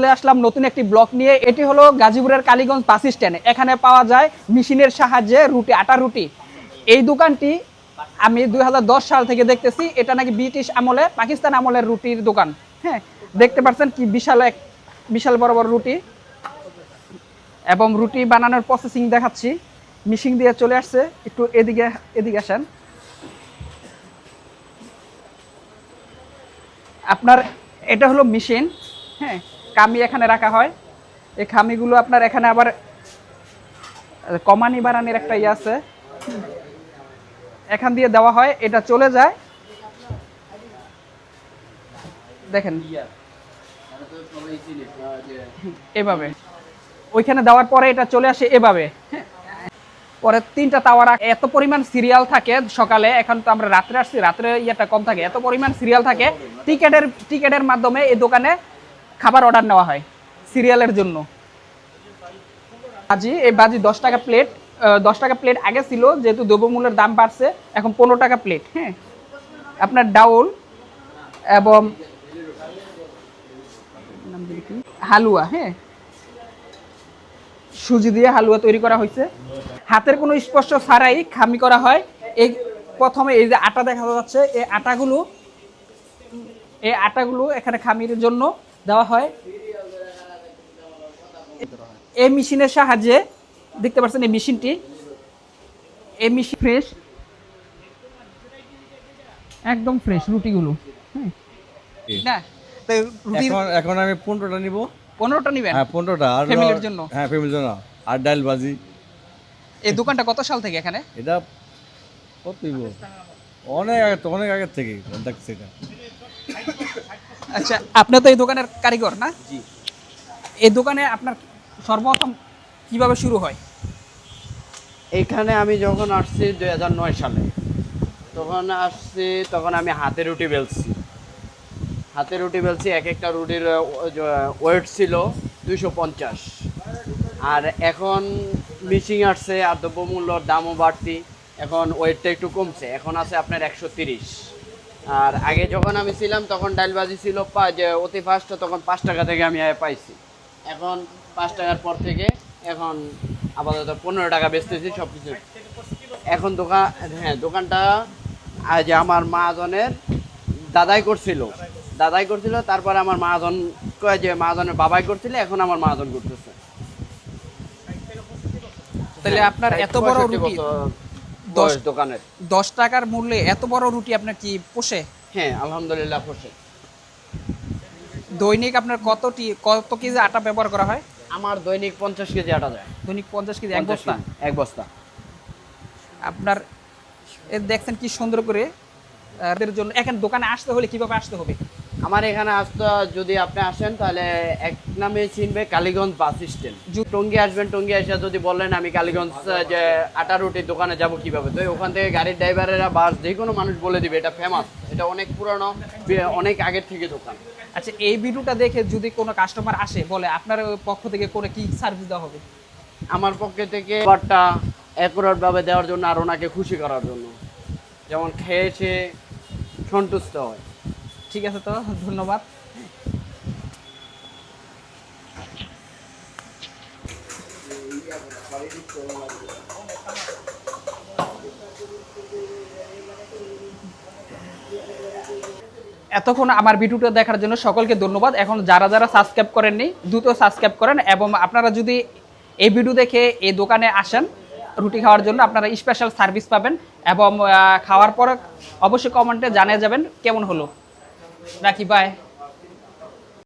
চলে আসলাম নতুন একটি ব্লক নিয়ে। এটি হলো গাজীপুরের কালীগঞ্জ বাস স্ট্যান্ড। এখানে পাওয়া যায় মেশিনের সাহায্যে রুটি, আটা রুটি। এই দোকানটি আমি 2010 সাল থেকে দেখতেছি। এটা নাকি ব্রিটিশ আমলে, পাকিস্তান আমলের রুটির দোকান। হ্যাঁ, দেখতে পাচ্ছেন কি বিশাল বড় বড় রুটি, এবং রুটি বানানোর প্রসেসিং দেখাচ্ছি। মেশিন দিয়ে চলে আসছে। একটু এদিকে আসেন। আপনার এটা হলো মেশিন। হ্যাঁ, কামি এখানে রাখা হয়। এই খামিগুলো আপনার এখানে আবার কমানি বানানির একটা ইয়ে আছে, এখান দিয়ে দেওয়া হয়, এটা চলে যায়। দেখেন এভাবে ওইখানে দেওয়ার পরে এটা চলে আসে এভাবে। হ্যাঁ, পরে 3টা তাওয়া রাখ। এত পরিমাণ সিরিয়াল থাকে সকালে, এখন তো আমরা রাত্রে আসছি, রাত্রে ইয়েটা কম থাকে, এত পরিমাণ সিরিয়াল থাকে। টিকেটের মাধ্যমে এই দোকানে খাবার অর্ডার নেওয়া হয় সিরিয়ালের জন্য। এই বাজি 10 টাকা প্লেট। 10 টাকা প্লেট আগে ছিল, যেহেতু দ্রব্যমূল্যের দাম বাড়ছে এখন 15 টাকা প্লেট। হ্যাঁ, আপনার ডাউল এবং হালুয়া। হ্যাঁ, সুজি দিয়ে হালুয়া তৈরি করা হয়েছে। হাতের কোনো স্পর্শ ছাড়াই খামি করা হয়। এই প্রথমে এই যে আটা দেখা যাচ্ছে, এই আটাগুলো এখানে খামির জন্য দেওয়া হয়। এই মেশিনের সাহায্যে দেখতে পাচ্ছেন এই মেশিনটি, এই মেশিন ফ্রেশ, একদম ফ্রেশ রুটিগুলো। না তো এখন আমি 15টা নিব। 15টা নিবেন? হ্যাঁ 15টা। আর ফ্যামিলির জন্য? হ্যাঁ ফ্যামিলির জন্য। আর ডাল ভাজি। এই দোকানটা কত সাল থেকে এখানে? এটা কত দিব, অনেক আগে থেকে দেখছি এটা। আচ্ছা, আপনি তো এই দোকানের কারিগর না? জি। এই দোকানে আপনার সর্বপ্রথম কিভাবে শুরু হয়? এখানে আমি যখন আসছি 2009 সালে, তখন আমি হাতে রুটি বেলছি। এক একটা রুটির ওয়েট ছিল 250। আর এখন মিশিং আসছে, আর দ্রব্যমূল্যর দামও বাড়তি, এখন ওয়েটটা একটু কমছে, এখন আছে আপনার 130। আর আগে যখন আমি ছিলাম তখন ডালবাজি ছিল যে অতি ফার্স্ট, তখন 5 টাকা থেকে আমি পাইছি। এখন 5 টাকার পর থেকে এখন আপাতত 15 টাকা বেচতেছি সব কিছু। এখন দোকানটা যে আমার মহাজনের দাদাই করছিল, তারপরে আমার মহাজন যে মহাজনের বাবাই করছিল, এখন আমার মহাজন করতেছে। তাহলে আপনার এত বড় রুটি, 10 দোকানের 10 টাকার মূল্যে এত বড় রুটি আপনার কি পোষে? হ্যাঁ আলহামদুলিল্লাহ পোষে। দৈনিক আপনার কত কেজি আটা ব্যবহার করা হয়? আমার দৈনিক 50 কেজি আটা যায়। দৈনিক 50 কেজি? এক বস্তা। আপনার দেখছেন কি সুন্দর করে। এর জন্য এখানে দোকানে আসতে হলে কিভাবে আসতে হবে? আমার এখানে আসতে, যদি আপনি আসেন তাহলে এক নামে চিনবে কালীগঞ্জ বাস স্ট্যান্ড। টঙ্গী আসবেন, টঙ্গী এসে যদি বললেন আমি কালীগঞ্জ যে আটা রুটির দোকানে যাব কিভাবে, তো ওখান থেকে গাড়ির ড্রাইভারেরা বাস যে কোনো মানুষ বলে দিবে। এটা ফেমাস, এটা অনেক পুরানো, অনেক আগের থেকে দোকান। আচ্ছা, এই ভিডিওটা দেখে যদি কোনো কাস্টমার আসে, বলে আপনার পক্ষ থেকে করে কি সার্ভিস দেওয়া হবে? আমার পক্ষে থেকে খাবারটা অ্যাকুরেট ভাবে দেওয়ার জন্য, আর ওনাকে খুশি করার জন্য, যেমন খেয়েছে সন্তুষ্ট হয়। ঠিক আছে, তো ধন্যবাদ। এতক্ষণ আমার ভিডিওটা দেখার জন্য সকলকে ধন্যবাদ। এখন যারা সাবস্ক্রাইব করেননি, দ্রুত সাবস্ক্রাইব করেন। এবং আপনারা যদি এই ভিডিও দেখে এই দোকানে আসেন রুটি খাওয়ার জন্য, আপনারা স্পেশাল সার্ভিস পাবেন। এবং খাওয়ার পর অবশ্যই কমেন্টে জানিয়ে যাবেন কেমন হলো। রাখি, বাই।